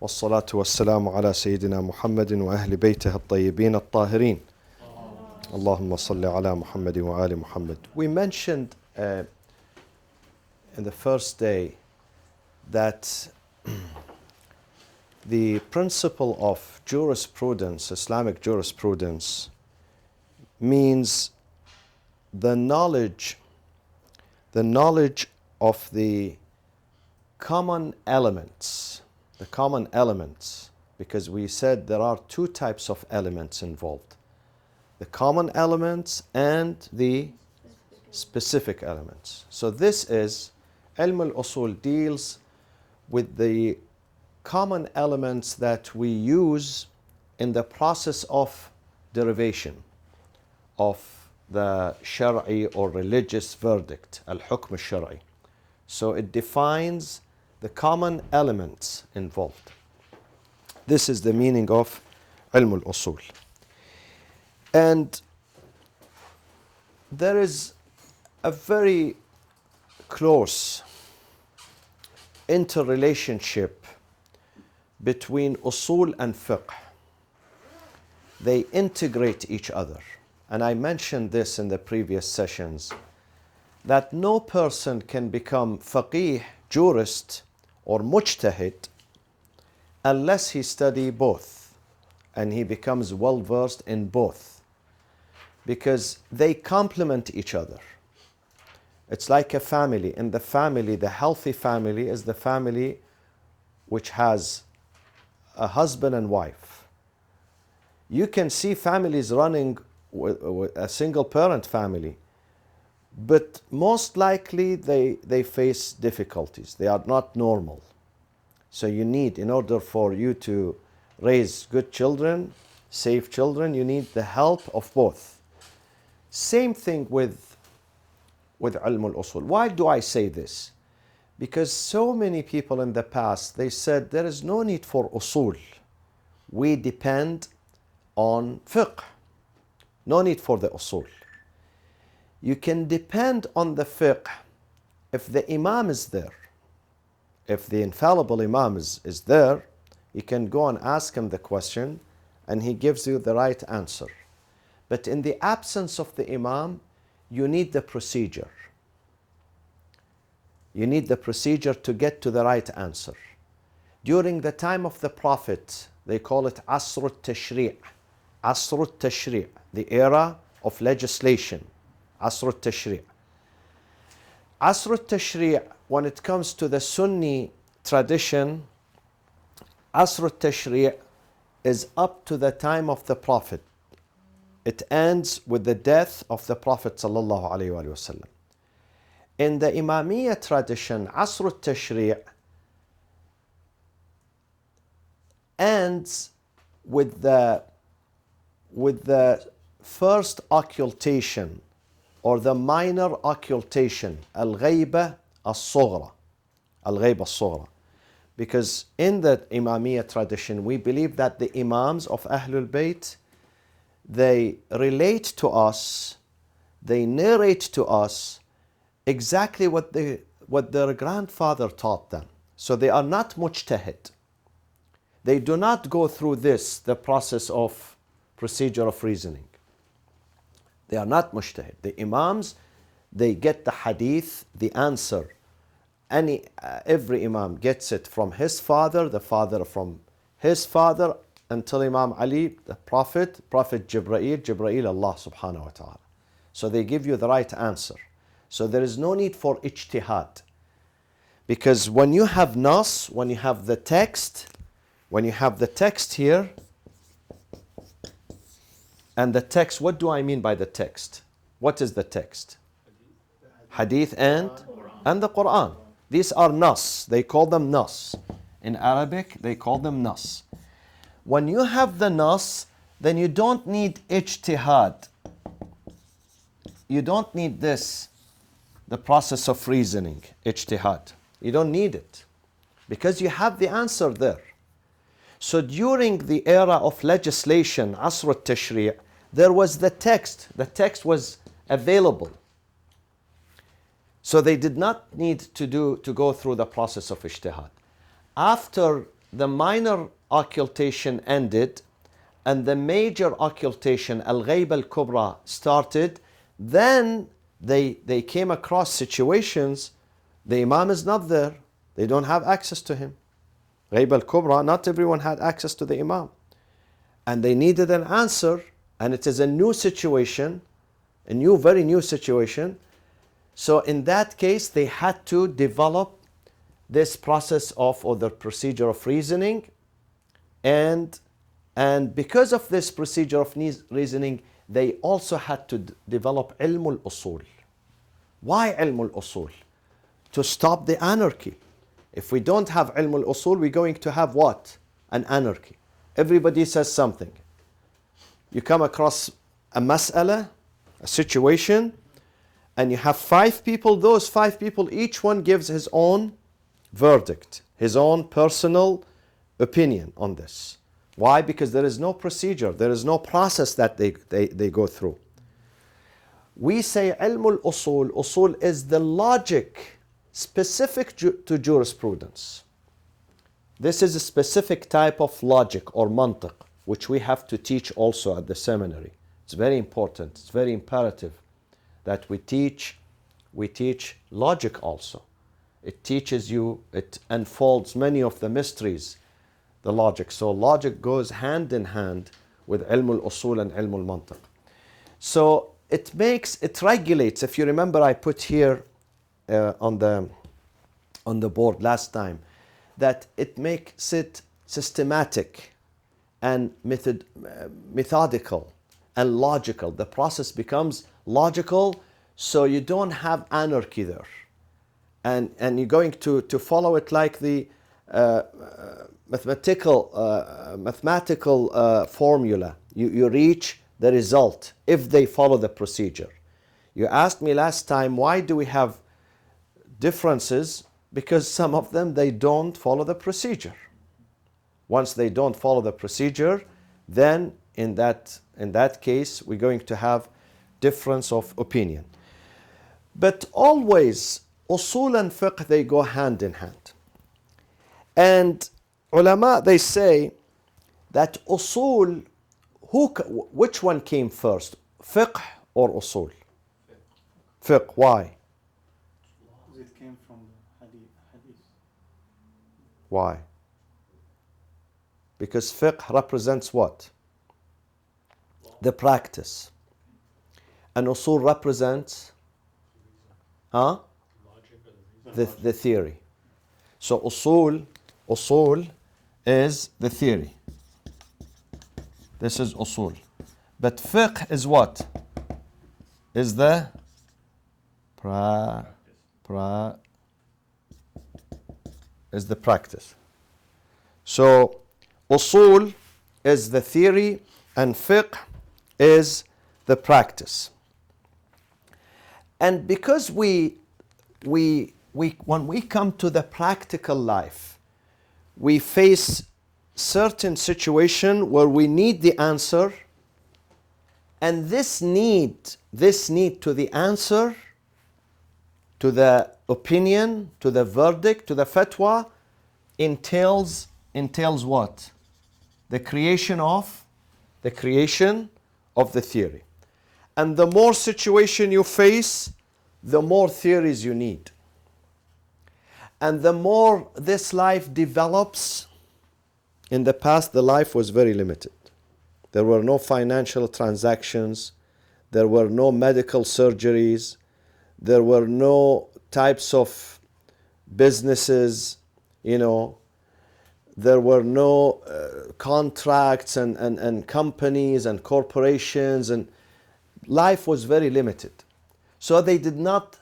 والصلاة والسلام على سيدنا محمد وأهل بيته الطيبين الطاهرين. اللهم صل على محمد وآل محمد. We mentioned in the first day that the principle of jurisprudence, Islamic jurisprudence, means the knowledge of the common elements, because we said there are two types of elements involved, the common elements and the specific elements. So this is, Ilm al-Usul deals with the common elements that we use in the process of derivation of the Shar'i or religious verdict, al-Hukm al-Shar'i. So it defines the common elements involved. This is the meaning of Ilm al-Usul. And there is a very close interrelationship between usul and fiqh. They integrate each other. And I mentioned this in the previous sessions, that no person can become faqih, jurist, or mujtahid unless he study both and he becomes well versed in both, because they complement each other. It's like a family. In the family, the healthy family is the family which has a husband and wife. You can see families running with a single parent family, but most likely they face difficulties. They are not normal. So you need, in order for you to raise good children, safe children, you need the help of both. Same thing with Ilm al-Usul. Why do I say this? Because so many people in the past, they said there is no need for usul. We depend on fiqh. No need for the usul. You can depend on the fiqh if the imam is there. If the infallible imam is there, you can go and ask him the question and he gives you the right answer. But in the absence of the imam, you need the procedure. You need the procedure to get to the right answer. During the time of the Prophet, they call it Asr al-Tashri'. Asr al-Tashri', the era of legislation. Asr al-Tashri'. Asr al-Tashri', when it comes to the Sunni tradition, Asr al-Tashri' is up to the time of the Prophet. It ends with the death of the Prophet sallallahu alaihi wasallam. In the Imamiyya tradition, Asr al-Tashri' ends with the first occultation or the minor occultation, al-ghayba al-sughra. Al-ghayba al-sughra. Because in the Imamiyya tradition, we believe that the Imams of Ahlul Bayt, they relate to us, they narrate to us exactly what their grandfather taught them. So they are not mujtahid. They do not go through the process of procedure of reasoning. They are not mujtahid. The imams, they get the hadith, the answer. Every imam gets it from his father, the father from his father, until Imam Ali, the Prophet Jibreel, Allah subhanahu wa ta'ala. So they give you the right answer. So there is no need for ijtihad. Because when you have nas, when you have the text here, and the text, what do I mean by the text? What is the text? Hadith and the Quran. These are nas. They call them nas. In Arabic, they call them nas. When you have the nas, then you don't need ijtihad. You don't need the process of reasoning, ijtihad. You don't need it because you have the answer there. So during the era of legislation, Asr al-Tashri', there was the text. The text was available. So they did not need to go through the process of ijtihad. After the minor occultation ended and the major occultation, al-ghayb al-kubra, started, then they came across situations, the Imam is not there, they don't have access to him. Ghayb al-kubra, not everyone had access to the Imam. And they needed an answer, and it is a new situation, a new, very new situation. So in that case, they had to develop this process of, or the procedure of reasoning, and because of this procedure of reasoning, they also had to develop ilm al-usul. Why ilm al-usul? To stop the anarchy. If we don't have ilm al-usul, we're going to have what? An anarchy. Everybody says something. You come across a mas'ala, a situation, and you have 5 people. Those 5 people, each one gives his own verdict, his own personal opinion on this. Why? Because there is no procedure, there is no process that they go through. We say ilm al-usul, usul is the logic specific to jurisprudence. This is a specific type of logic or mantiq, which we have to teach also at the seminary. It's very important, it's very imperative that we teach logic also. It teaches you, it unfolds many of the mysteries, the logic. So logic goes hand in hand with ilm al-usul and ilm al-mantiq. So it regulates, if you remember I put here on the board last time, that it makes it systematic and methodical and logical. The process becomes logical, so you don't have anarchy there. And you're going to follow it like the mathematical formula. You reach the result if they follow the procedure. You asked me last time, why do we have differences? Because some of them, they don't follow the procedure. Once they don't follow the procedure, then in that case, we're going to have difference of opinion. But always, usul and fiqh, they go hand in hand. And ulama, they say that usul, which one came first, fiqh or usul? Fiqh. Why? It came from hadith. Why? Because fiqh represents what? The practice. And usul represents the theory. So usul is the theory. This is usul. But fiqh is what? Is the is the practice. So usul is the theory and fiqh is the practice. And because we when we come to the practical life, we face certain situation where we need the answer, and this need to the answer, to the opinion, to the verdict, to the fatwa, entails what? The creation of the theory. And the more situation you face, the more theories you need. And the more this life develops. In the past, the life was very limited. There were no financial transactions. There were no medical surgeries. There were no types of businesses, There were no contracts and companies and corporations, and life was very limited. So they did not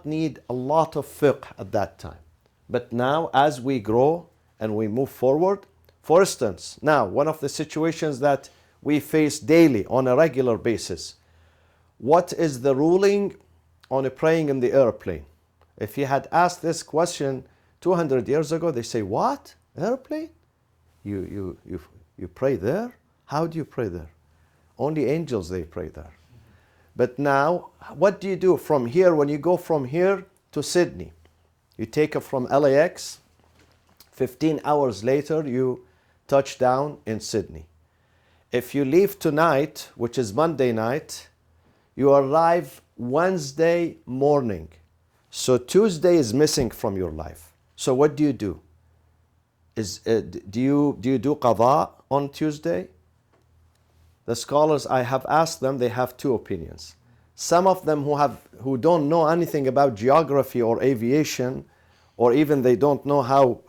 need a lot of fiqh at that time. But now, as we grow and we move forward, for instance, now one of the situations that we face daily on a regular basis, what is the ruling on praying in the airplane? If you had asked this question 200 years ago, they say, what? Airplane? You pray there? How do you pray there? Only angels, they pray there. But now, what do you do from here? When you go from here to Sydney, you take it from LAX, 15 hours later, you touch down in Sydney. If you leave tonight, which is Monday night, you arrive Wednesday morning. So Tuesday is missing from your life. So what do you do? Do you do qada on Tuesday? The scholars, I have asked them, they have two opinions. Some of them who don't know anything about geography or aviation, or even they don't know how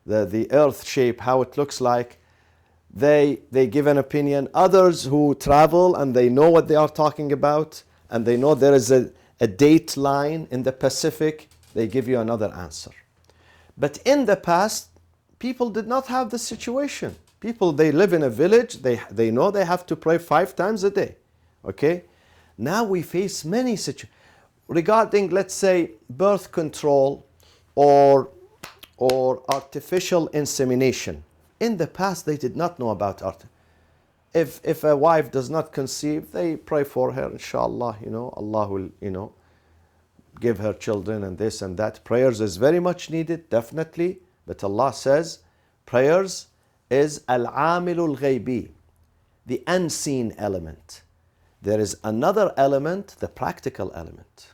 the earth shape, how it looks like, they give an opinion. Others who travel and they know what they are talking about, and they know there is a date line in the Pacific, they give you another answer. But in the past, people did not have this situation. People, they live in a village, they know they have to pray 5 times a day. Okay? Now we face many situations. Regarding, let's say, birth control or artificial insemination. In the past, they did not know about art. If a wife does not conceive, they pray for her, inshallah, Allah will, give her children and this and that. Prayers is very much needed, definitely. But Allah says, prayers is al-amilul ghaybi, the unseen element. There is another element, the practical element.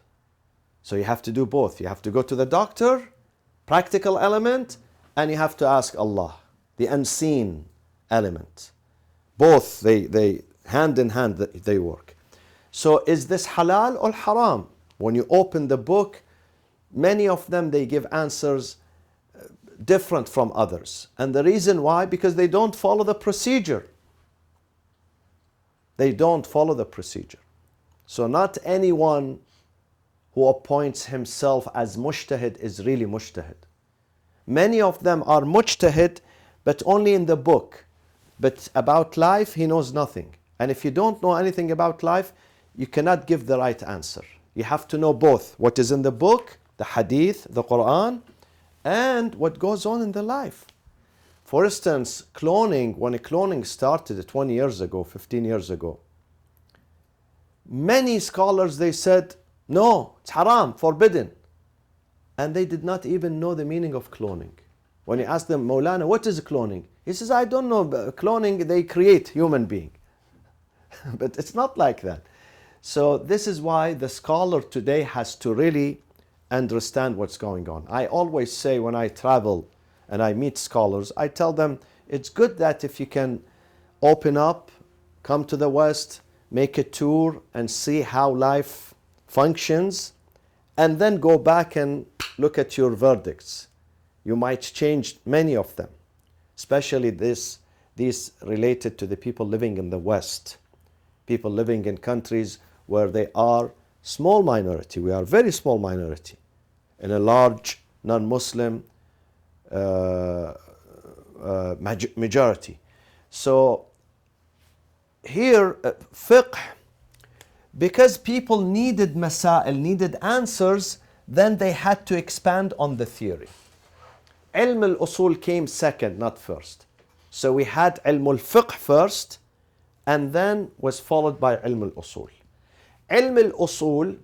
So you have to do both. You have to go to the doctor, practical element, and you have to ask Allah, the unseen element. Both, they hand in hand, they work. So is this halal or haram? When you open the book, many of them, they give answers different from others. And the reason why, because they don't follow the procedure. They don't follow the procedure. So not anyone who appoints himself as mujtahid is really mujtahid. Many of them are mujtahid, but only in the book. But about life, he knows nothing. And if you don't know anything about life, you cannot give the right answer. You have to know both what is in the book, the hadith, the Quran, and what goes on in the life. For instance, cloning, when cloning started 20 years ago, 15 years ago, many scholars, they said, no, it's haram, forbidden. And they did not even know the meaning of cloning. When you ask them, Maulana, what is cloning? He says, I don't know. Cloning, they create human being. But it's not like that. So this is why the scholar today has to really understand what's going on. I always say when I travel and I meet scholars, I tell them it's good that if you can open up, come to the West, make a tour and see how life functions, and then go back and look at your verdicts. You might change many of them, especially these related to the people living in the West, people living in countries where they are small minority. We are very small minority in a large non-Muslim majority. So here, fiqh, because people needed masail, needed answers, then they had to expand on the theory. Ilm al-usul came second, not first. So we had ilm al-fiqh first, and then was followed by ilm al-usul. Ilm al-usul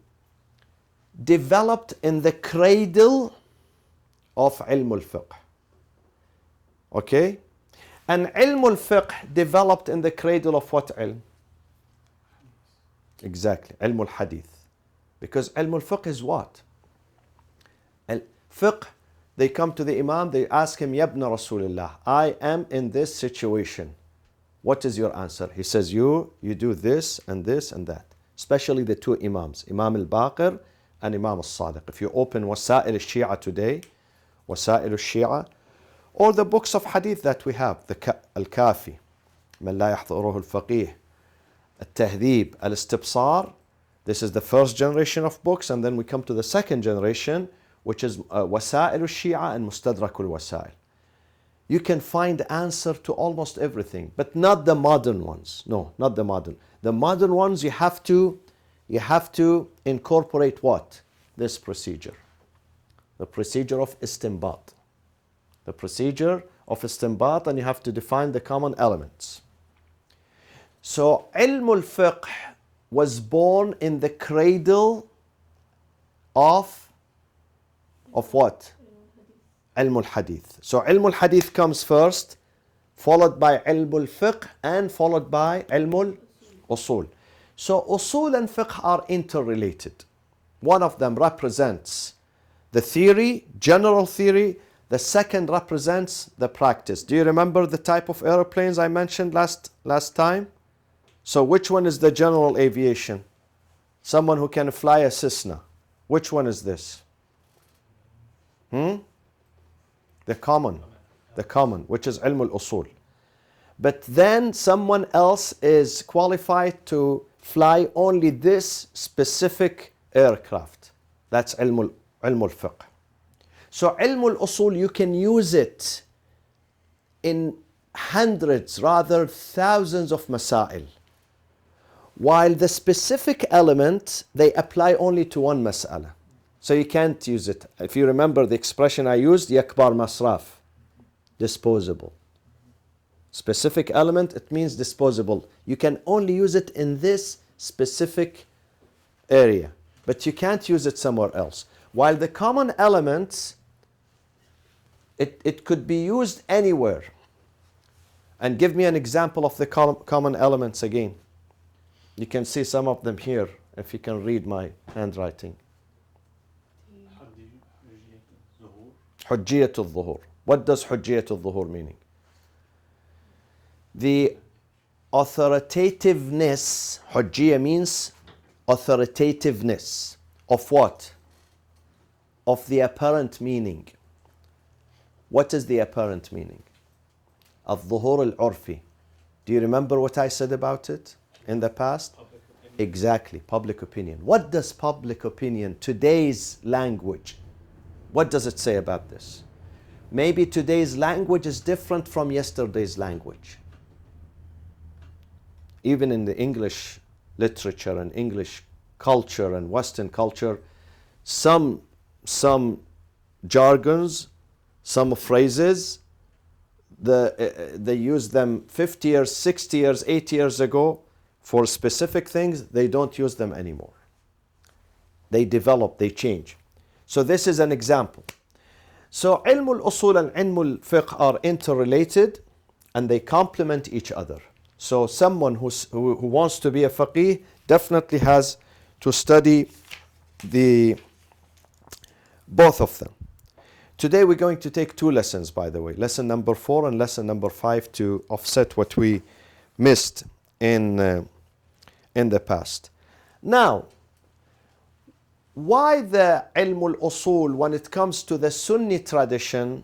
developed in the cradle of ilm al-fiqh. Okay? And ilm al-fiqh developed in the cradle of what ilm? Exactly, ilm al-hadith. Because ilm al-fiqh is what? Fiqh, they come to the imam, they ask him, Yabna Rasulullah, I am in this situation. What is your answer? He says, you do this and this and that. Especially the two imams, Imam al-Baqir and Imam al-Sadiq. If you open Wasa'il al-Shi'a today, Wasa'il al-Shi'a, or the books of hadith that we have, the Al-Kafi, Man la yahdhuruhu al-Faqih, Al-Tahdhib, Al-Istibsar, this is the first generation of books, and then we come to the second generation, which is Wasa'il al-Shi'a and Mustadrak al-Wasa'il. You can find answer to almost everything, but not the modern ones. No, not the modern. The modern ones, you have to incorporate what? This procedure. The procedure of istinbat. The procedure of istinbat, and you have to define the common elements. So, ilm al-fiqh was born in the cradle of what? ilm al-hadith. So ilm al-hadith comes first, followed by ilm al-fiqh, and followed by ilm al-usul. So usul and fiqh are interrelated. One of them represents the theory, general theory. The second represents the practice. Do you remember the type of airplanes I mentioned last time? So which one is the general aviation? Someone who can fly a Cessna. Which one is this? The common, which is ilm al-usul. But then someone else is qualified to fly only this specific aircraft. That's ilm al-fiqh. So ilm al-usul, you can use it in hundreds, rather thousands of masail. While the specific element, they apply only to one mas'ala. So you can't use it. If you remember the expression I used, yakbar masraf, disposable. Specific element, it means disposable. You can only use it in this specific area, but you can't use it somewhere else. While the common elements, it could be used anywhere. And give me an example of the common elements again. You can see some of them here, if you can read my handwriting. Hujjiyat al-dhuhur. What does Hujjiyat al-dhuhur meaning? The authoritativeness, Hujjiyah means authoritativeness. Of what? Of the apparent meaning. What is the apparent meaning? Al-dhuhur al-urfi. Do you remember what I said about it in the past? Exactly, public opinion. What does public opinion, today's language, what does it say about this? Maybe today's language is different from yesterday's language. Even in the English literature and English culture and Western culture, some jargons, some phrases, they use them 50 years, 60 years, 80 years ago for specific things. They don't use them anymore. They develop, they change. So this is an example. So ilm al-usul and ilm al-fiqh are interrelated and they complement each other. So someone who wants to be a faqih definitely has to study both of them. Today we're going to take two lessons, by the way. Lesson number 4 and lesson number 5 to offset what we missed in the past. Now, why the ilm al-usul, when it comes to the Sunni tradition,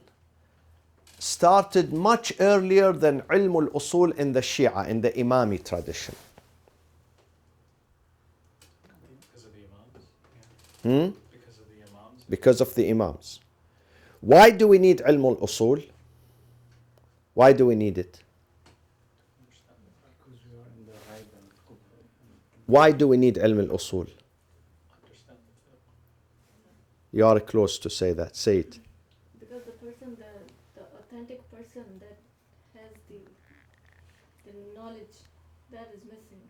started much earlier than ilm al-usul in the Shia, in the Imami tradition? Because of the Imams. Because of the Imams. Because of the Imams. Why do we need ilm al-usul? Why do we need it? Because we are in the right and kubra. Why do we need ilm al-usul? Understand the fiqh. You are close to say that. Say it. Because the person, the authentic person that has the knowledge, that is missing.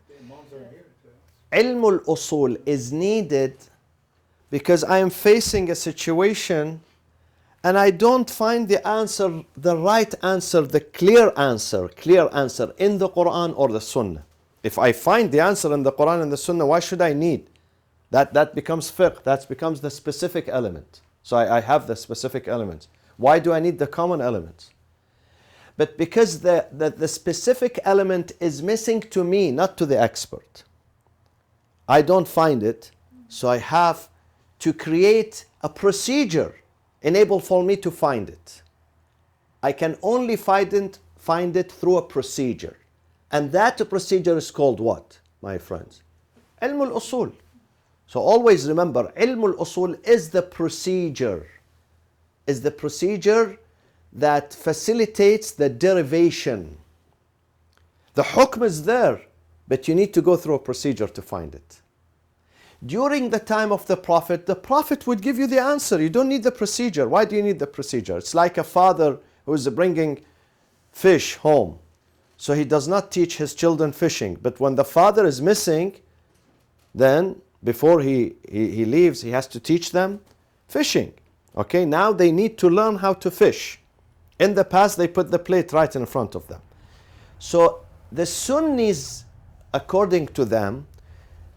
The Imams are here to us. Ilm al-usul is needed because I am facing a situation and I don't find the answer, the right answer, the clear answer in the Quran or the Sunnah. If I find the answer in the Quran and the Sunnah, why should I need? That becomes fiqh, that becomes the specific element. So I have the specific elements. Why do I need the common elements? But because the specific element is missing to me, not to the expert. I don't find it, so I have to create a procedure enable for me to find it. I can only find it through a procedure. And that procedure is called what, my friends? Ilm al-usul. So always remember, ilm al-usul is the procedure that facilitates the derivation. The hukm is there, but you need to go through a procedure to find it. During the time of the Prophet would give you the answer. You don't need the procedure. Why do you need the procedure? It's like a father who is bringing fish home. So he does not teach his children fishing. But when the father is missing, then before he leaves, he has to teach them fishing. Okay, now they need to learn how to fish. In the past, they put the plate right in front of them. So the Sunnis, according to them,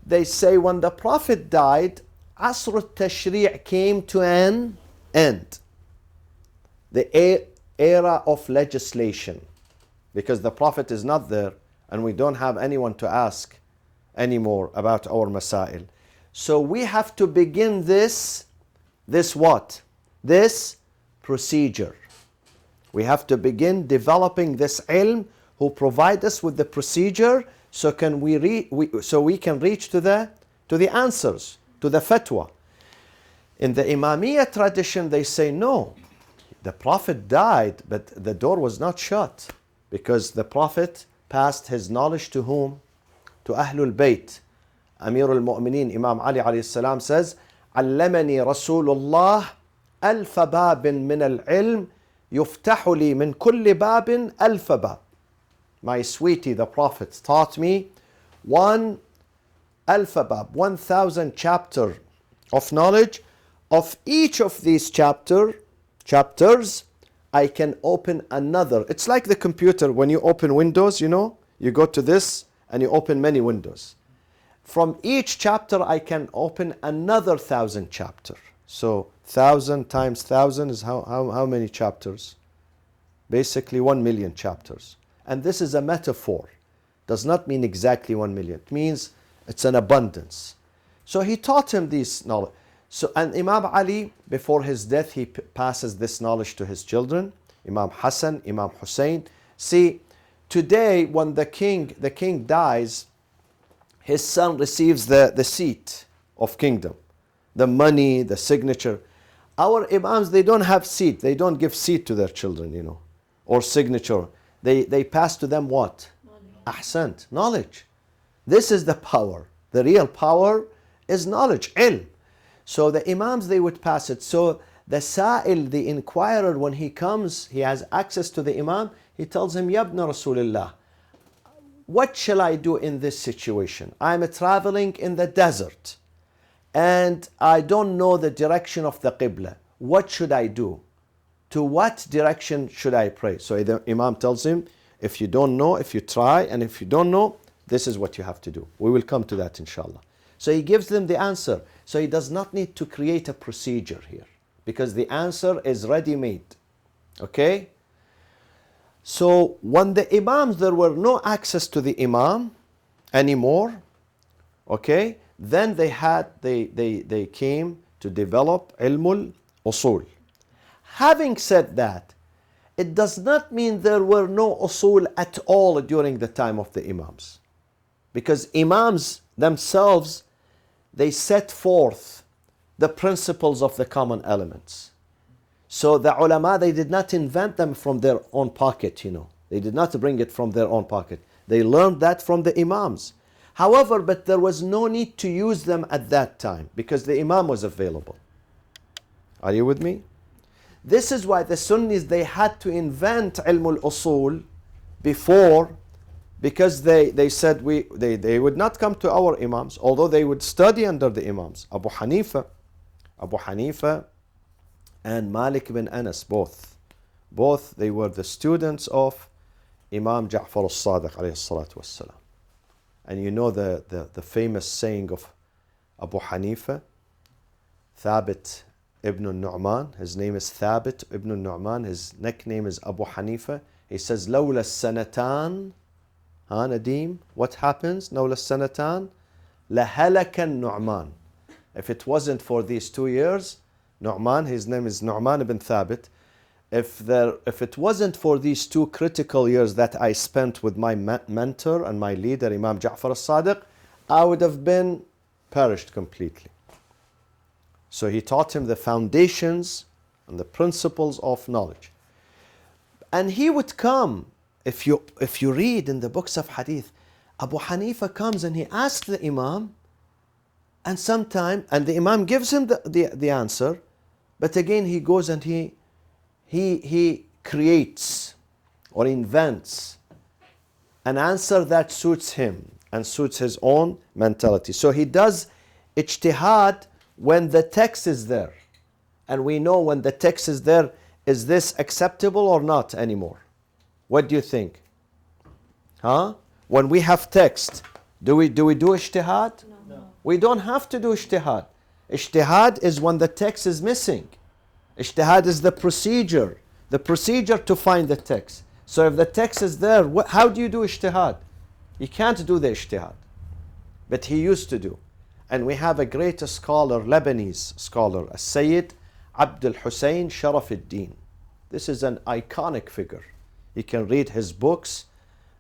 they say when the Prophet died, Asr al-Tashri' came to an end. The era of legislation. Because the Prophet is not there and we don't have anyone to ask anymore about our masail. So we have to begin this what? This procedure. We have to begin developing this ilm who provide us with the procedure so we can reach to the answers, to the fatwa. In the Imamiyya tradition, they say no. The Prophet died, but the door was not shut because the Prophet passed his knowledge to whom? To Ahlul Bayt. Amir al-Mu'mineen, Imam Ali alayhi salam says, علمني رسول الله ألف باب من العلم يفتح لي من كل باب ألف باب. My sweetie, the Prophet, taught me 1,000 chapter of knowledge. Of each of these chapters, I can open another. It's like the computer. When you open Windows, you go to this and you open many windows. From each chapter, I can open another 1,000 chapter. So 1,000 times 1,000 is how many chapters? Basically 1 million chapters. And this is a metaphor. Does not mean exactly 1 million. It means it's an abundance. So he taught him this knowledge. So, and Imam Ali, before his death, he passes this knowledge to his children. Imam Hassan, Imam Hussein. See, today when the king dies, his son receives the seat of kingdom. The money, the signature. Our Imams, they don't have seat. They don't give seat to their children, or signature. They pass to them what? Ahsant, knowledge. This is the power. The real power is knowledge, ilm. So the Imams, they would pass it. So the Sa'il, the inquirer, when he comes, he has access to the Imam, he tells him, Yabna Rasulullah, what shall I do in this situation? I'm traveling in the desert and I don't know the direction of the Qibla. What should I do? To what direction should I pray? So the Imam tells him, if you don't know, if you try, and if you don't know, this is what you have to do. We will come to that inshallah. So he gives them the answer. So he does not need to create a procedure here because the answer is ready-made. Okay? So when the Imams, there were no access to the Imam anymore, okay? Then they came to develop ilmul usul. Having said that, it does not mean there were no usul at all during the time of the Imams. Because Imams themselves, they set forth the principles of the common elements. So the ulama, they did not invent them from their own pocket, They did not bring it from their own pocket. They learned that from the Imams. However, but there was no need to use them at that time because the Imam was available. Are you with me? This is why the Sunnis, they had to invent ilm al-usul before, because they said they would not come to our Imams, although they would study under the Imams. Abu Hanifa and Malik bin Anas, both they were the students of Imam Ja'far al-Sadiq alayhi salatu wassalam. And you know the famous saying of Abu Hanifa, Thabit ibn al-Nu'man, his name is Thabit ibn al-Nu'man, his nickname is Abu Hanifa. He says, Lawla sanatan, Nadim, what happens? Lawla sanatan, lahalakan Nu'man. If it wasn't for these 2 years, Nu'man, his name is Nu'man ibn Thabit, if it wasn't for these 2 critical years that I spent with my mentor and my leader, Imam Ja'far al-Sadiq, I would have been perished completely. So he taught him the foundations and the principles of knowledge. And he would come, if you read in the books of hadith, Abu Hanifa comes and he asks the Imam, and the Imam gives him the answer, but again he goes and he creates or invents an answer that suits him and suits his own mentality. So he does ijtihad when the text is there. and we know when the text is there, is this acceptable or not anymore? What do you think? Huh? When we have text, do we do ijtihad? No. We don't have to do ijtihad. Ijtihad is when the text is missing. Ijtihad is the procedure to find the text. So if the text is there, how do you do ijtihad? You can't do the ijtihad. But he used to do. And we have a great scholar, Lebanese scholar, Sayyid Abdul Hussein Sharafuddin. This is an iconic figure. You can read his books.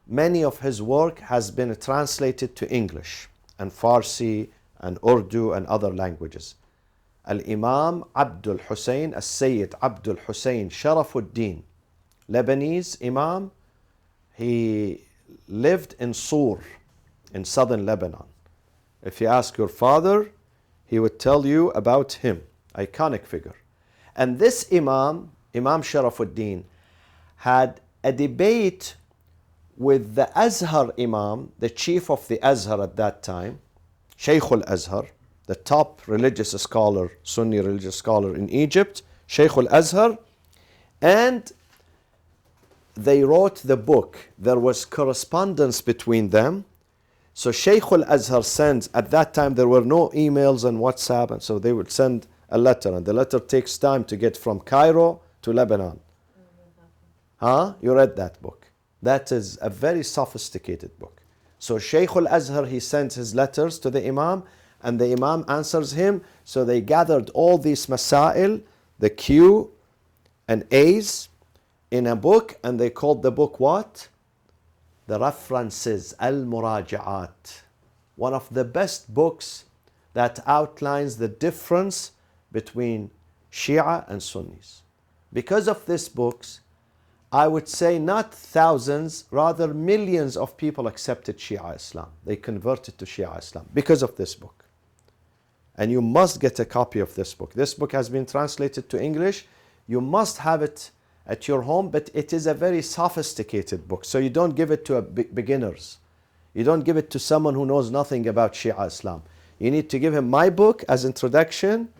Many of his work has been translated to English and Farsi and Urdu and other languages. Al-Imam Abdul Hussein, Sayyid Abdul Hussein Sharafuddin, Lebanese Imam. He lived in Sur in southern Lebanon. If you ask your father, he would tell you about him. Iconic figure. And this Imam, Imam Sharafuddin, had a debate with the Azhar Imam, the chief of the Azhar at that time, Shaykh al-Azhar, the top religious scholar, Sunni religious scholar in Egypt, Shaykh al-Azhar, and they wrote the book. There was correspondence between them. So Shaykh al-Azhar sends, at that time there were no emails and WhatsApp, and so they would send a letter, and the letter takes time to get from Cairo to Lebanon. Huh? You read that book. That is a very sophisticated book. So Shaykh al-Azhar, he sends his letters to the Imam, and the Imam answers him. So they gathered all these masail, the Q and A's, in a book, and they called the book what? The References, Al-Muraja'at. One of the best books that outlines the difference between Shia and Sunnis. Because of these books, I would say not thousands, rather millions of people accepted Shia Islam. They converted to Shia Islam because of this book. And you must get a copy of this book. This book has been translated to English. You must have it at your home, but it is a very sophisticated book. So you don't give it to beginners. You don't give it to someone who knows nothing about Shia Islam. You need to give him my book as introduction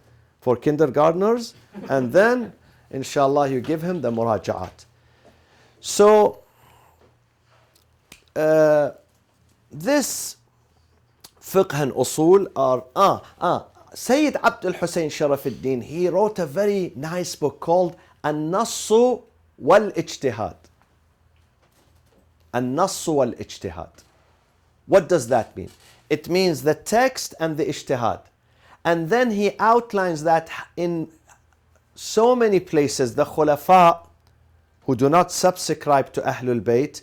for kindergartners, and then, inshallah, you give him the Muraja'at. So, this fiqh and usul are, Sayyid Abdul Hussein Sharafuddin, he wrote a very nice book called An-Nassu wal-Ijtihad. An-Nassu wal-Ijtihad. What does that mean? It means the text and the ijtihad. And then he outlines that in so many places, the khulafa who do not subscribe to Ahlul Bayt,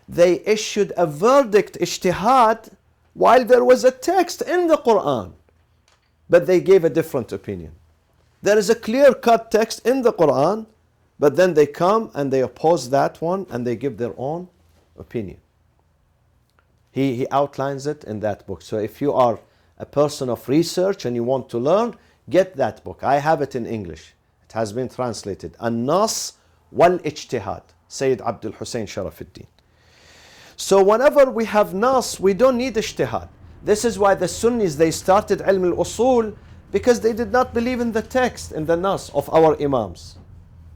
they issued a verdict, ijtihad, while there was a text in the Quran. But they gave a different opinion. There is a clear-cut text in the Quran, but then they come and they oppose that one and they give their own opinion. He outlines it in that book. So if you are a person of research and you want to learn, get that book. I have it in English. It has been translated. An-Nas wal-Ijtihad, Sayyid Abdul Hussein Sharafuddin. So whenever we have Nas, we don't need Ijtihad. This is why the Sunnis, they started Ilm al-Usul, because they did not believe in the text, in the Nas of our Imams.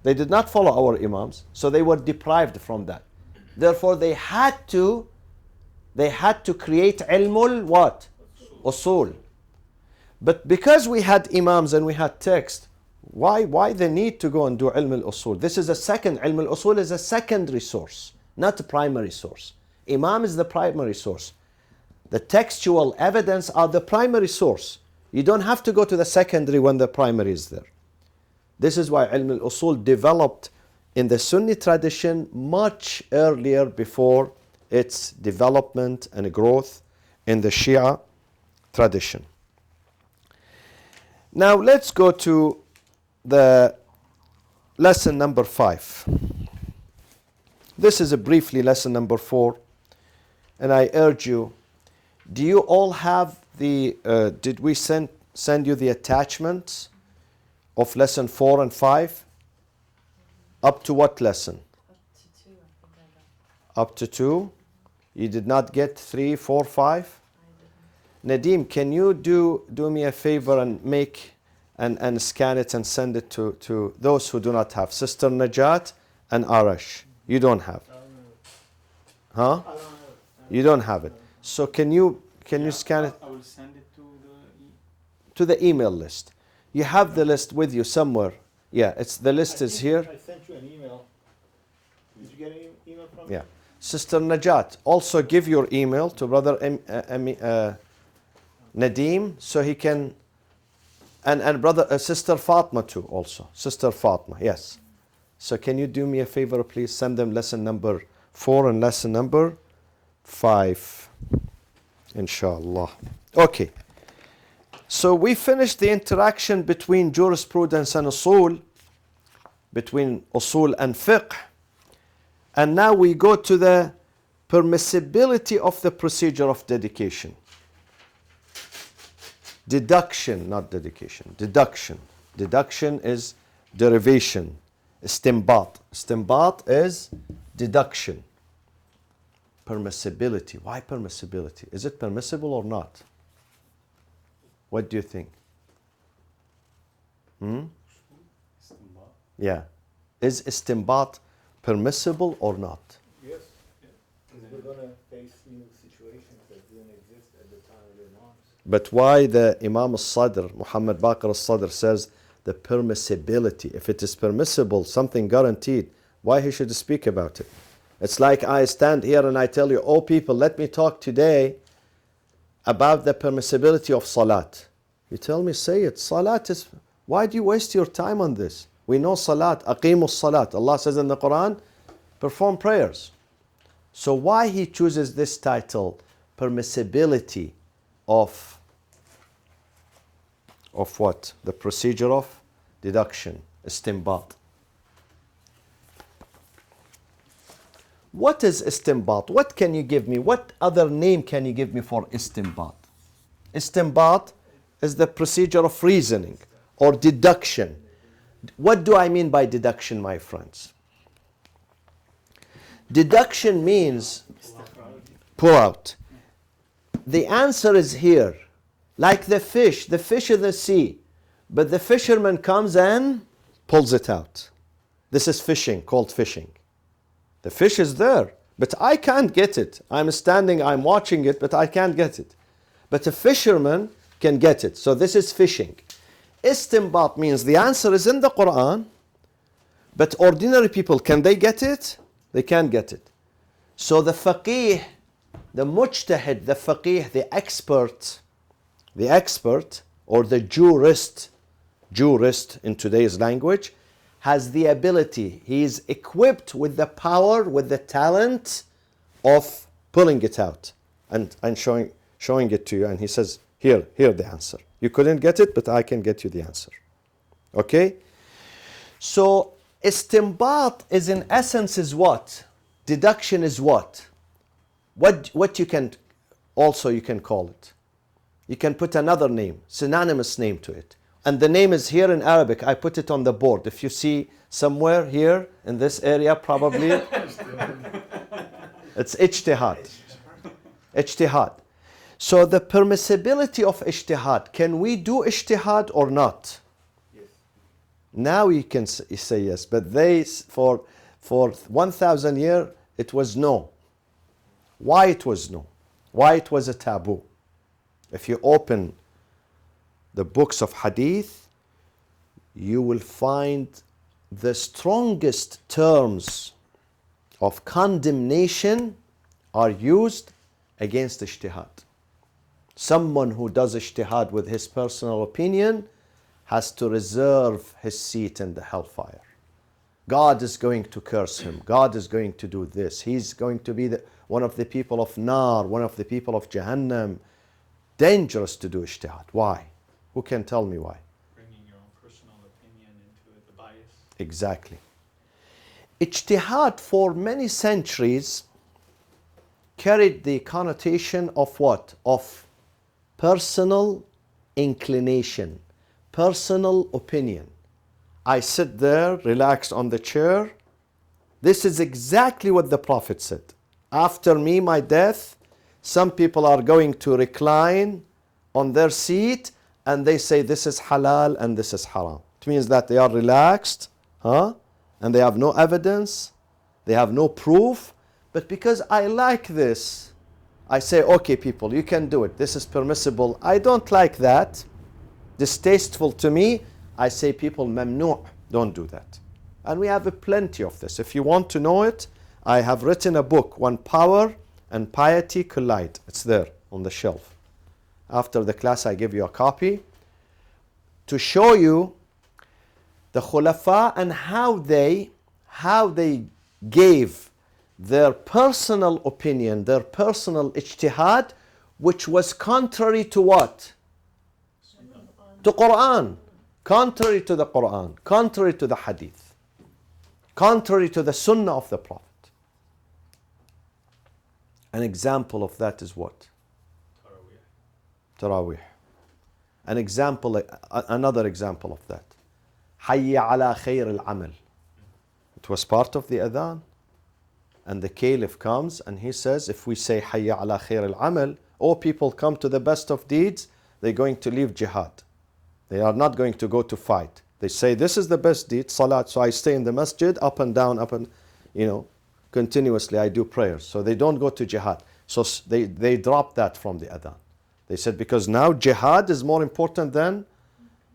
They did not follow our Imams, so they were deprived from that. Therefore, they had to create ilmul what? Usul. But because we had Imams and we had text, why the need to go and do ilm al-usul? This is a second, ilm al-usul is a secondary source, not a primary source. Imam is the primary source. The textual evidence are the primary source. You don't have to go to the secondary when the primary is there. This is why ilm al-usul developed in the Sunni tradition much earlier before its development and growth in the Shia tradition. Now let's go to the lesson number 5. This is briefly lesson number 4, and I urge you, do you all have the, did we send you the attachments of lesson 4 and 5? Up to what lesson? Up to 2? You did not get 3, 4, 5? Nadeem, can you do me a favor and make and scan it and send it to those who do not have. Sister Najat and Arash. You don't have. Huh? I don't have it. You don't have it. So can you scan it I will send it to to the email list? You have the list with you somewhere. Yeah, it's the list is here. I sent you an email. Did you get an email from me? Yeah. Sister Najat, also give your email to Brother Nadeem so he can, and Brother Sister Fatma too also. Sister Fatma, yes. So can you do me a favor, please? Send them lesson number 4 and lesson number 5, inshallah. Okay. So we finished the interaction between jurisprudence and usul, between usul and fiqh. And now we go to the permissibility of the procedure of dedication. Deduction, not dedication. Deduction. Deduction is derivation. Istinbat. Istinbat is deduction. Permissibility. Why permissibility? Is it permissible or not? What do you think? Yeah. Is istinbat permissible or not? Yes. We're going to face new situations that didn't exist at the time of the Imams. But why the Imam al-Sadr, Muhammad Baqir al-Sadr says the permissibility, if it is permissible, something guaranteed, why he should speak about it? It's like I stand here and I tell you, oh people, let me talk today about the permissibility of salat. You tell me, say it. Salat is, why do you waste your time on this? We know salat, aqimu salat. Allah says in the Quran, perform prayers. So why he chooses this title, permissibility of what? The procedure of deduction, istinbat. What is istinbat? What can you give me? What other name can you give me for istinbat? Istinbat is the procedure of reasoning or deduction. What do I mean by deduction, my friends? Deduction means pull out. The answer is here. Like the fish in the sea. But the fisherman comes and pulls it out. This is fishing, called fishing. The fish is there, but I can't get it. I'm standing, I'm watching it, but I can't get it. But a fisherman can get it. So this is fishing. Istinbat means the answer is in the Quran, but ordinary people, can they get it? They can't get it. So the faqih, the mujtahid, the faqih, the expert or the jurist in today's language, has the ability, he is equipped with the power, with the talent of pulling it out and showing it to you. And he says, here the answer. You couldn't get it, but I can get you the answer. Okay? So istinbat is in essence is what? Deduction is what? What you can call it. You can put another name, synonymous name to it. And the name is here in Arabic. I put it on the board. If you see somewhere here in this area, probably it's ijtihad. Ijtihad. So the permissibility of ijtihad. Can we do ijtihad or not? Yes. Now you can say yes. But they, for 1,000 years, it was no. Why it was no? Why it was a taboo? If you open the books of hadith, you will find the strongest terms of condemnation are used against ijtihad. Someone who does ijtihad with his personal opinion has to reserve his seat in the hellfire. God is going to curse him. God is going to do this. He's going to be one of the people of Nar, one of the people of Jahannam. Dangerous to do ijtihad. Why? Who can tell me why? Bringing your own personal opinion into it, the bias. Exactly. Ijtihad for many centuries carried the connotation of what? Of personal inclination, personal opinion. I sit there, relaxed on the chair. This is exactly what the Prophet said. After me, my death, some people are going to recline on their seat and they say this is halal and this is haram. It means that they are relaxed, and they have no evidence, they have no proof, but because I like this, I say, okay people, you can do it, this is permissible. I don't like that, distasteful to me, I say people, mamnu', don't do that. And we have plenty of this. If you want to know it, I have written a book, When Power and Piety Collide. It's there on the shelf. After the class, I give you a copy to show you the Khulafa and how they gave their personal opinion, their personal ijtihad, which was contrary to what? To Quran. Contrary to the Quran, contrary to the Hadith, contrary to the Sunnah of the Prophet. An example of that is what? Taraweeh. An example, another example of that. Hayya ala khair al-amal. It was part of the adhan. And the caliph comes and he says, if we say Hayya ala khair al-amal, all people come to the best of deeds, they're going to leave jihad. They are not going to go to fight. They say, this is the best deed, salat. So I stay in the masjid, up and down, continuously I do prayers. So they don't go to jihad. So they drop that from the adhan. They said, because now jihad is more important than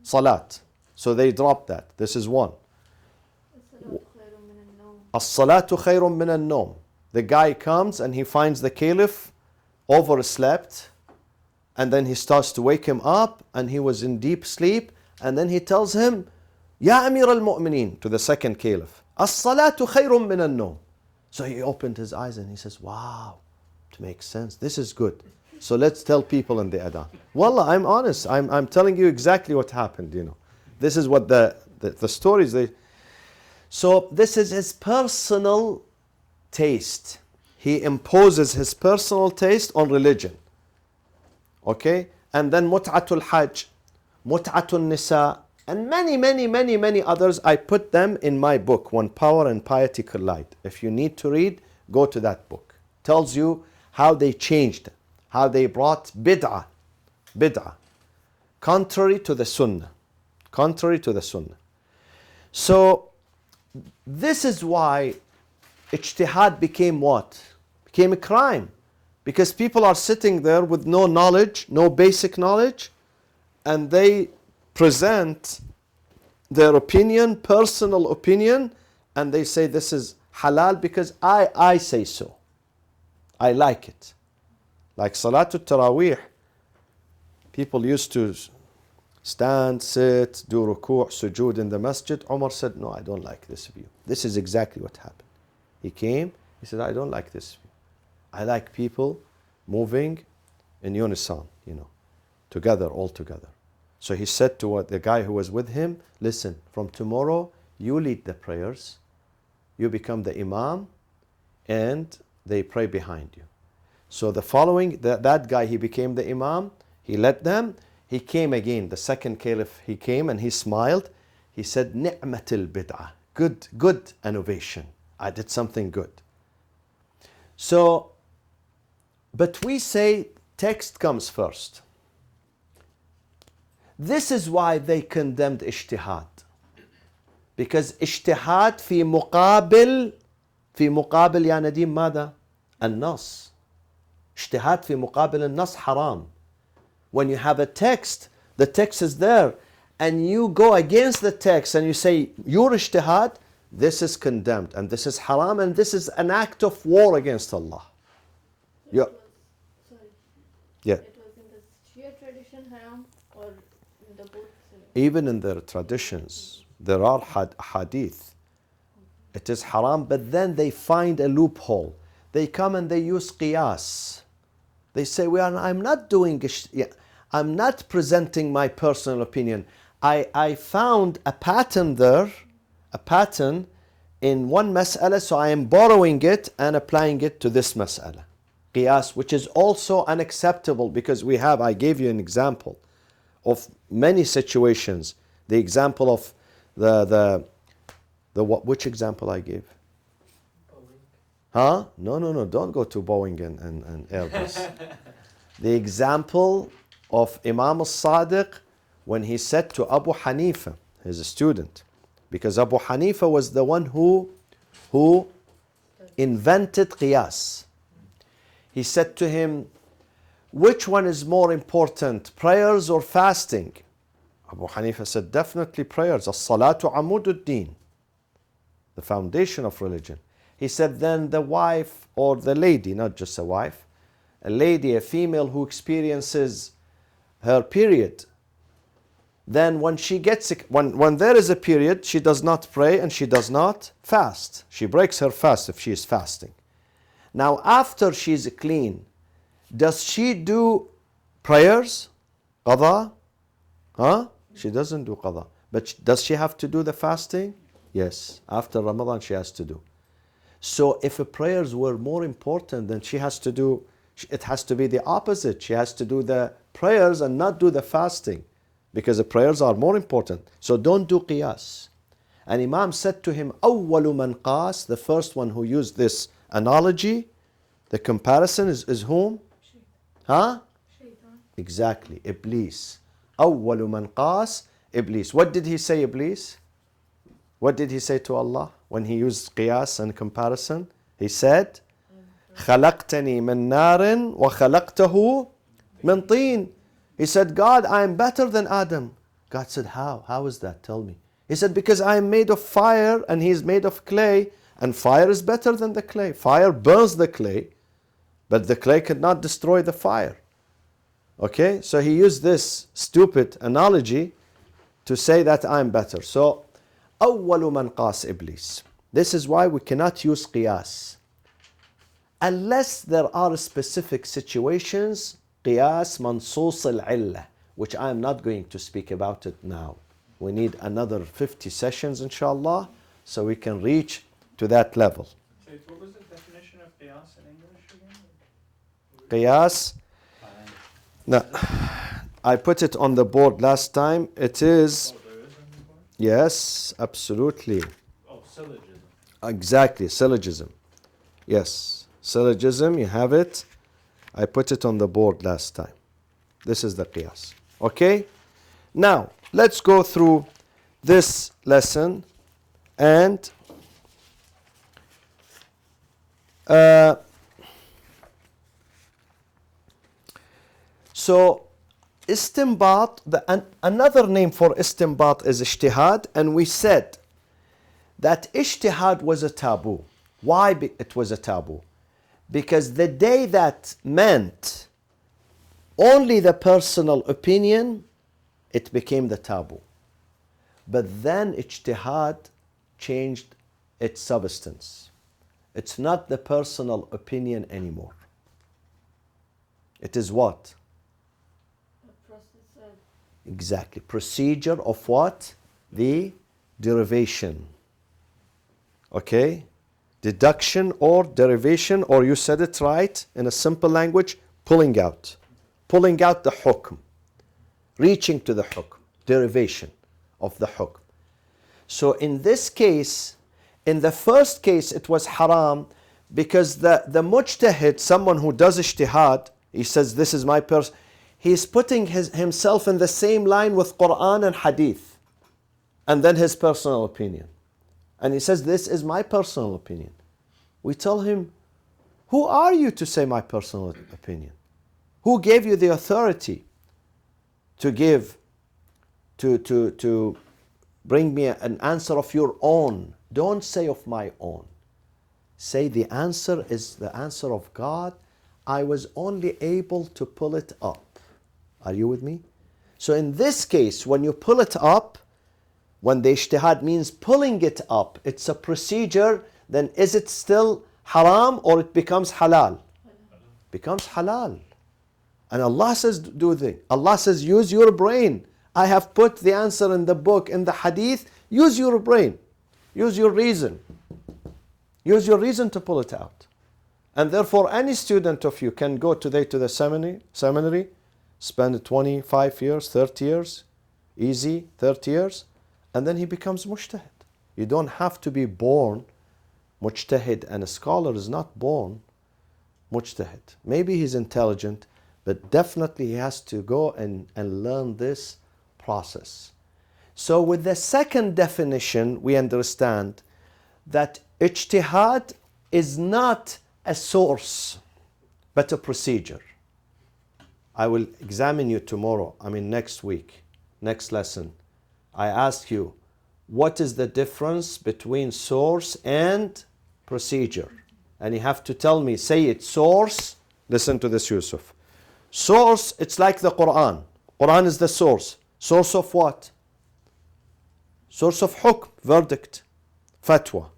salat. So they drop that. This is one. As-salatu khayrun min an-nawm. The guy comes and he finds the caliph overslept. And then he starts to wake him up, and he was in deep sleep. And then he tells him, Ya Amir al-Mu'mineen, to the second caliph, As-salatu khayrun min an-nawm. So he opened his eyes and he says, wow, it makes sense. This is good. So let's tell people in the adhan. Wallah, I'm honest. I'm telling you exactly what happened, This is what the stories, So this is his personal taste. He imposes his personal taste on religion. Okay? And then mut'atul hajj, mut'atul nisa, and many others. I put them in my book, When Power and Piety Collide. If you need to read, go to that book. Tells you how they changed, how they brought bid'ah, contrary to the sunnah. Contrary to the sunnah. So, this is why ijtihad became what? Became a crime. Because people are sitting there with no knowledge, no basic knowledge, and they present their opinion, personal opinion, and they say this is halal because I say so. I like it. Like Salatul Taraweeh, people used to stand, sit, do ruku', sujood in the masjid. Umar said, no, I don't like this view. This is exactly what happened. He came, he said, I don't like this view. I like people moving in unison, together, all together. So he said to the guy who was with him, listen, from tomorrow, you lead the prayers, you become the imam, and they pray behind you. So the following, that guy, he became the imam, he led them, he came again, the second caliph, he came and he smiled. He said, ni'matil bid'ah, good innovation. I did something good. So, but we say text comes first. This is why they condemned ijtihad. Because ijtihad في مقابل يا نديم ماذا؟ النص. ijtihad في مقابل النص حرام. When you have a text, the text is there, and you go against the text and you say, your ijtihad, this is condemned, and this is haram, and this is an act of war against Allah. Yeah. Yeah. It was in the Shia tradition haram or in the both? Even in their traditions, there are hadith. It is haram, but then they find a loophole. They come and they use qiyas. They say, I'm not presenting my personal opinion. I found a pattern there, a pattern in one mas'ala, so I am borrowing it and applying it to this mas'ala. Qiyas, which is also unacceptable because I gave you an example of many situations. The example of which example I gave? Huh? No, don't go to Boeing and Airbus. The example of Imam al-Sadiq when he said to Abu Hanifa, his student, because Abu Hanifa was the one who invented qiyas. He said to him, which one is more important, prayers or fasting? Abu Hanifa said, definitely prayers. As-salatu amududdin, the foundation of religion. He said, then the wife or the lady, not just a wife, a lady, a female who experiences her period, then when she gets, when there is a period, she does not pray and she does not fast. She breaks her fast if she is fasting. Now after she is clean, does she do prayers? Qadha? Huh? She doesn't do qadha. But does she have to do the fasting? Yes. After Ramadan she has to do. So if prayers were more important, then she has to do, it has to be the opposite. She has to do the prayers and not do the fasting, because the prayers are more important. So don't do qiyas. And Imam said to him, أول من قاس, the first one who used this analogy, the comparison is whom? Huh? Shaitan. Exactly, Iblis. أول من قاس Iblis. What did he say, Iblis? What did he say to Allah when he used qiyas and comparison? He said, خلقتني من نار وخلقته من طين. He said, God, I am better than Adam. God said, how? How is that? Tell me. He said, because I am made of fire and he is made of clay, and fire is better than the clay. Fire burns the clay, but the clay could not destroy the fire. Okay, so he used this stupid analogy to say that I'm better. So, أول من قاس إبليس. This is why we cannot use qiyas. Unless there are specific situations, qiyas mansus al-illah, which I am not going to speak about it now. We need another 50 sessions, inshallah, so we can reach to that level. Said, what was the definition of qiyas in English again? Qiyas, no, I put it on the board last time. It is, Oh, there is something for it? yes, absolutely. Oh, syllogism. Exactly, syllogism. Yes, syllogism, you have it. I put it on the board last time. This is the qiyas. Okay? Now, let's go through this lesson and so istinbat, another name for istinbat is ijtihad, and we said that ijtihad was a taboo. Why it was a taboo? Because the day that meant only the personal opinion, it became the taboo. But then ijtihad changed its substance. It's not the personal opinion anymore. It is what? A process of Exactly. Procedure of what? The derivation. Okay? Deduction or derivation, or you said it right in a simple language, pulling out. Pulling out the hukm. Reaching to the hukm. Derivation of the hukm. So in this case, in the first case it was haram because the mujtahid, someone who does ijtihad, he says this is my person, he's putting himself in the same line with Quran and Hadith, and then his personal opinion. And he says, this is my personal opinion. We tell him, who are you to say my personal opinion? Who gave you the authority to give, to bring me an answer of your own? Don't say of my own. Say the answer is the answer of God. I was only able to pull it up. Are you with me? So in this case, when you pull it up, when the ijtihad means pulling it up, it's a procedure, then is it still haram or it becomes halal? Becomes halal. And Allah says, do the. Allah says, use your brain. I have put the answer in the book, in the hadith. Use your brain. Use your reason. Use your reason to pull it out. And therefore, any student of you can go today to the seminary, spend 25 years, 30 years, easy, 30 years, and then he becomes mujtahid. You don't have to be born mujtahid, and a scholar is not born mujtahid. Maybe he's intelligent, but definitely he has to go and learn this process. So with the second definition, we understand that ijtihad is not a source, but a procedure. I will examine you tomorrow, next week, next lesson. I ask you, what is the difference between source and procedure? And you have to tell me, say it, source, listen to this, Yusuf. Source, it's like the Quran. Quran is the source. Source of what? Source of hukm, verdict, fatwa.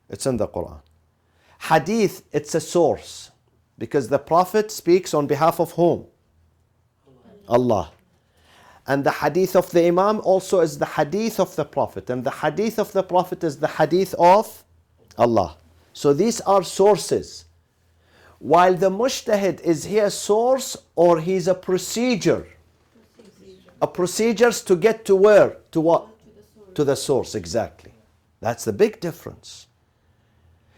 It's in the Quran. Hadith, it's a source. Because the Prophet speaks on behalf of whom? Allah. And the hadith of the Imam also is the hadith of the Prophet. And the hadith of the Prophet is the hadith of Allah. So these are sources. While the mujtahid, is he a source or he's a procedure? A procedures to get to where? To what? To the source, exactly. That's the big difference.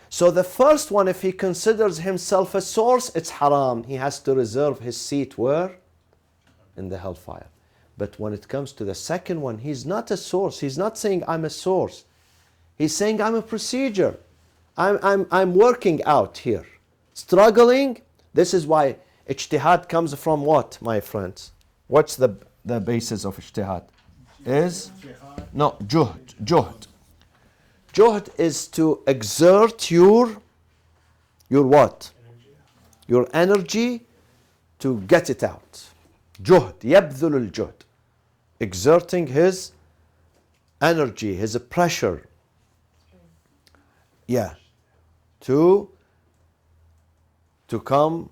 So the first one, if he considers himself a source, it's haram. He has to reserve his seat where? In the hellfire. But when it comes to the second one, he's not a source. He's not saying I'm a source. He's saying I'm a procedure. I'm working out here. Struggling. This is why ijtihad comes from what, my friends? What's the basis of ijtihad? Is? No, juhd. Juhd. Juhd is to exert your what? Your energy to get it out. Juhd. يبذل الجهد. Exerting his energy, his pressure. Yeah. To come,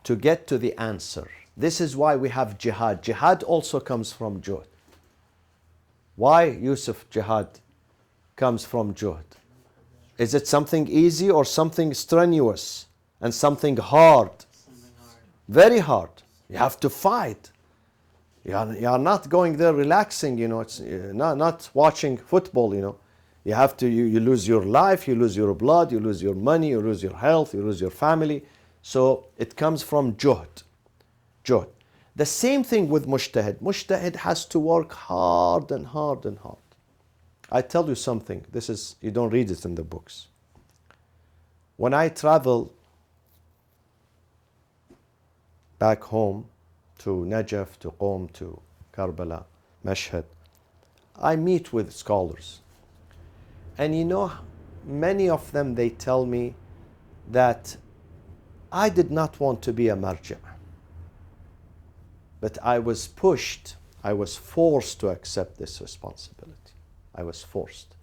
to get to the answer. This is why we have jihad. Jihad also comes from juhd. Why, Yusuf, jihad comes from juhd? Is it something easy or something strenuous and something hard? Very hard. You have to fight. You are not going there relaxing, it's not watching football, You have to, you lose your life, you lose your blood, you lose your money, you lose your health, you lose your family. So it comes from juhd. Juhd. The same thing with mujtahid. Mujtahid has to work hard and hard and hard. I tell you something, you don't read it in the books. When I travel back home to Najaf, to Qom, to Karbala, Mashhad, I meet with scholars. And many of them, they tell me that I did not want to be a marja'. But I was pushed, I was forced to accept this responsibility. I was forced.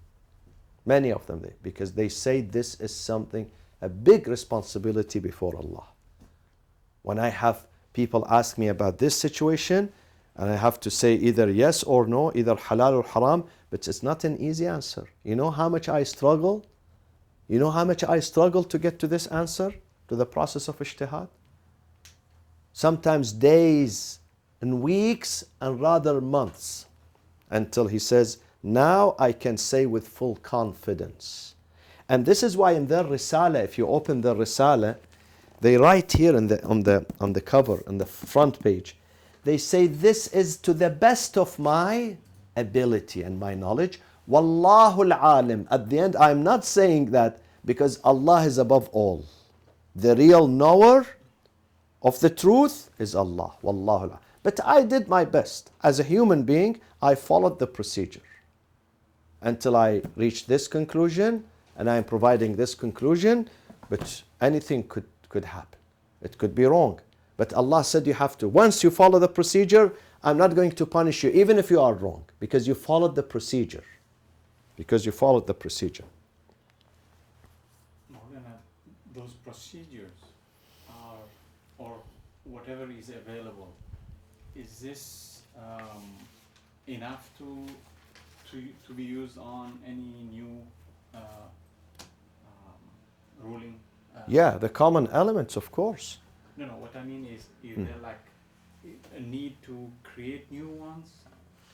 Many of them, because they say this is something, a big responsibility before Allah. When I have people ask me about this situation, and I have to say either yes or no, either halal or haram, but it's not an easy answer. You know how much I struggle? You know how much I struggle to get to this answer, to the process of ijtihad? Sometimes days and weeks and rather months until he says, now I can say with full confidence. And this is why in their Risala, if you open their Risala, they write here on the cover, on the front page, they say this is to the best of my ability and my knowledge. Wallahu al-alim. At the end, I'm not saying that because Allah is above all. The real knower of the truth is Allah. Wallahu al-alim. But I did my best. As a human being, I followed the procedure until I reached this conclusion, and I am providing this conclusion, but anything could happen. It could be wrong. But Allah said you have to. Once you follow the procedure, I'm not going to punish you, even if you are wrong, because you followed the procedure. Because you followed the procedure. Maulana, those procedures are, or whatever is available, is this enough to be used on any new ruling? Yeah, the common elements, of course. No, what I mean is there like a need to create new ones?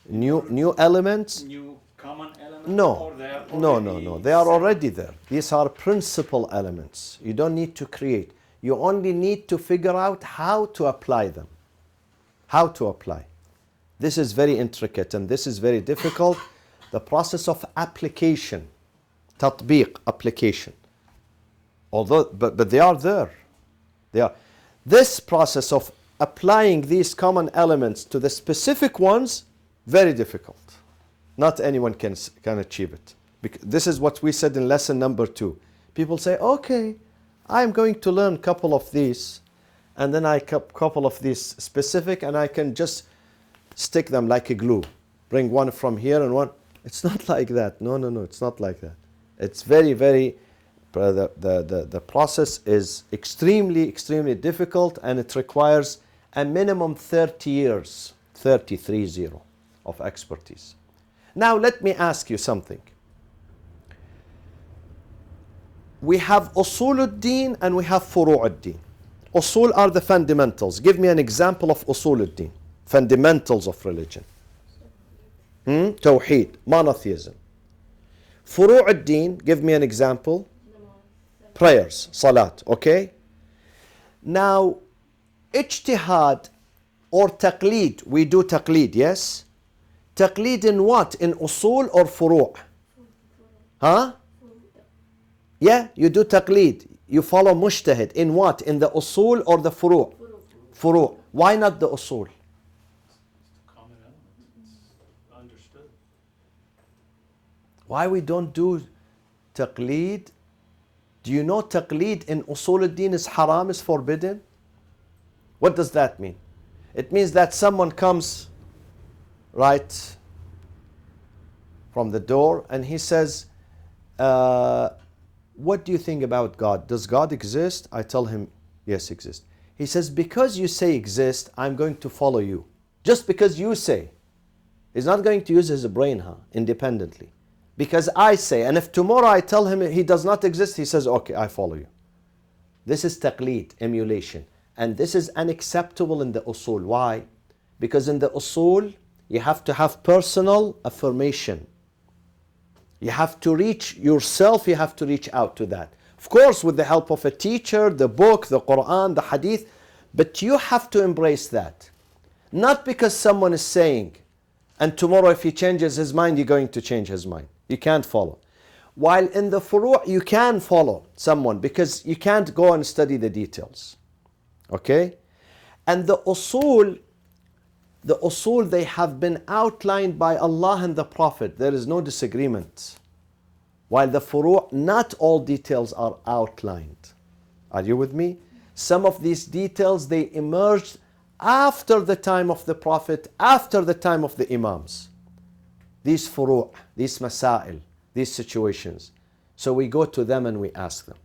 New elements? New common elements? No. Or they are No. already They are set? already there. These are principal elements. You don't need to create. You only need to figure out how to apply them. How to apply. This is very intricate and this is very difficult. The process of application, tatbiq, application. Although, but they are there. They are. This process of applying these common elements to the specific ones, very difficult. Not anyone can achieve it. This is what we said in lesson number 2. People say, okay, I'm going to learn a couple of these, and then I couple of these specific, and I can just stick them like a glue. Bring one from here and one. It's not like that. No, it's not like that. It's very, very, the process is extremely difficult, and it requires a minimum 30 years, 30 of expertise. Now let me ask you something. We have Usuluddin and we have Furu'uddin. Usul are the fundamentals. Give me an example of Usuluddin, fundamentals of religion. Tawheed, monotheism. Furu'uddin, give me an example. Prayers, salat, okay? Now, ijtihad or taqleed, we do taqleed, yes? Taqleed in what? In usul or furu'? Huh? Yeah, you do taqleed. You follow mujtahid. In what? In the usul or the furu'? Furu'. Why not the usul? It's a common element. It's understood. Why we don't do taqleed? Do you know taqleed in usul al-din is haram, is forbidden? What does that mean? It means that someone comes right from the door and he says, what do you think about God? Does God exist? I tell him, yes, exist. He says, because you say exist, I'm going to follow you. Just because you say. He's not going to use his brain, independently. Because I say, and if tomorrow I tell him he does not exist, he says, okay, I follow you. This is taqleed, emulation. And this is unacceptable in the usul. Why? Because in the usul, you have to have personal affirmation. You have to reach yourself, you have to reach out to that. Of course, with the help of a teacher, the book, the Quran, the hadith, but you have to embrace that. Not because someone is saying, and tomorrow if he changes his mind, you're going to change his mind. You can't follow. While in the furu' you can follow someone because you can't go and study the details. Okay? And the usul, they have been outlined by Allah and the Prophet. There is no disagreement. While the furu', not all details are outlined. Are you with me? Some of these details, they emerged after the time of the Prophet, after the time of the Imams. These furu', these masail, these situations. So we go to them and we ask them.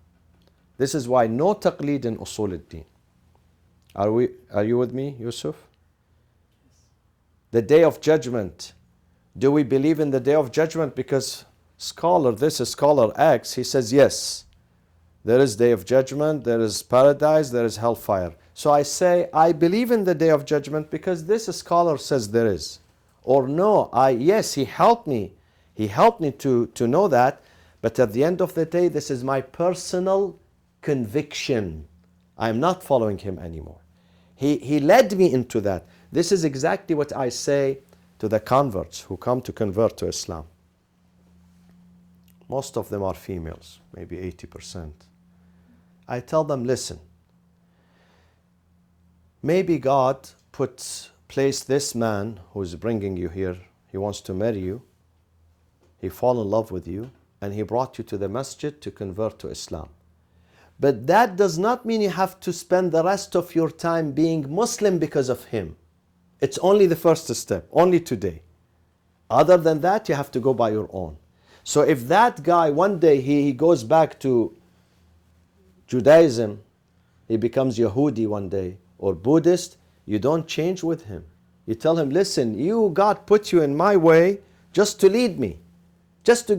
This is why no taqleed in usul al-din. Are you with me, Yusuf? The day of judgment. Do we believe in the day of judgment? Because this is scholar X, he says yes. There is day of judgment, there is paradise, there is hellfire. So I say, I believe in the day of judgment because this scholar says there is. Or no, yes, he helped me. He helped me to know that. But at the end of the day, this is my personal conviction. I'm not following him anymore. He led me into that. This is exactly what I say to the converts who come to convert to Islam. Most of them are females, maybe 80%. I tell them, listen, maybe God placed this man who's bringing you here, he wants to marry you, he fall in love with you, and he brought you to the masjid to convert to Islam. But that does not mean you have to spend the rest of your time being Muslim because of him. It's only the first step, only today. Other than that, you have to go by your own. So if that guy, one day he goes back to Judaism, he becomes Yahudi one day, or Buddhist, you don't change with him. You tell him, listen, God put you in my way just to lead me, just to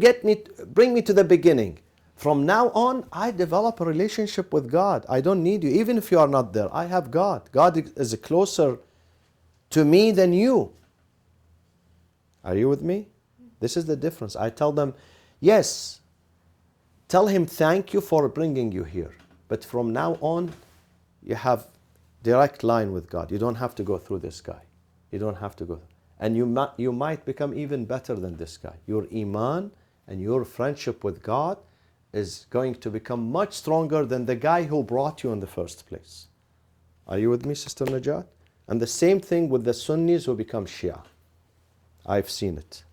bring me to the beginning. From now on, I develop a relationship with God. I don't need you. Even if you are not there, I have God. God is closer to me than you. Are you with me? This is the difference. I tell them, yes, tell him thank you for bringing you here. But from now on, you have direct line with God. You don't have to go through this guy. You don't have to go. And you might become even better than this guy. Your iman and your friendship with God is going to become much stronger than the guy who brought you in the first place. Are you with me, Sister Najat? And the same thing with the Sunnis who become Shia. I've seen it.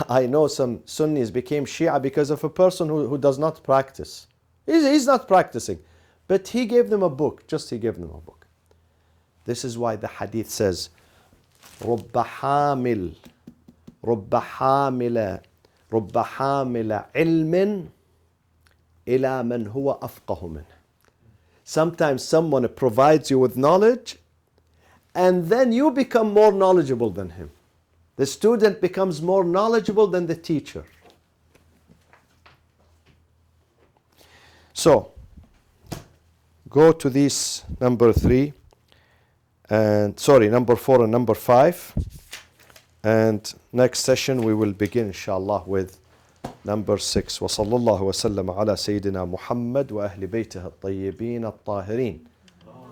I know some Sunnis became Shia because of a person who does not practice. He's not practicing. But he gave them a book. Just he gave them a book. This is why the hadith says, رب حامل علم إلى من هو أفقه منه. Sometimes someone provides you with knowledge and then you become more knowledgeable than him. The student becomes more knowledgeable than the teacher. So, go to these number 3 and number 4 and number 5. And next session we will begin inshallah with number 6. وصلى الله وسلم على سيدنا محمد وأهل بيته الطيبين الطاهرين.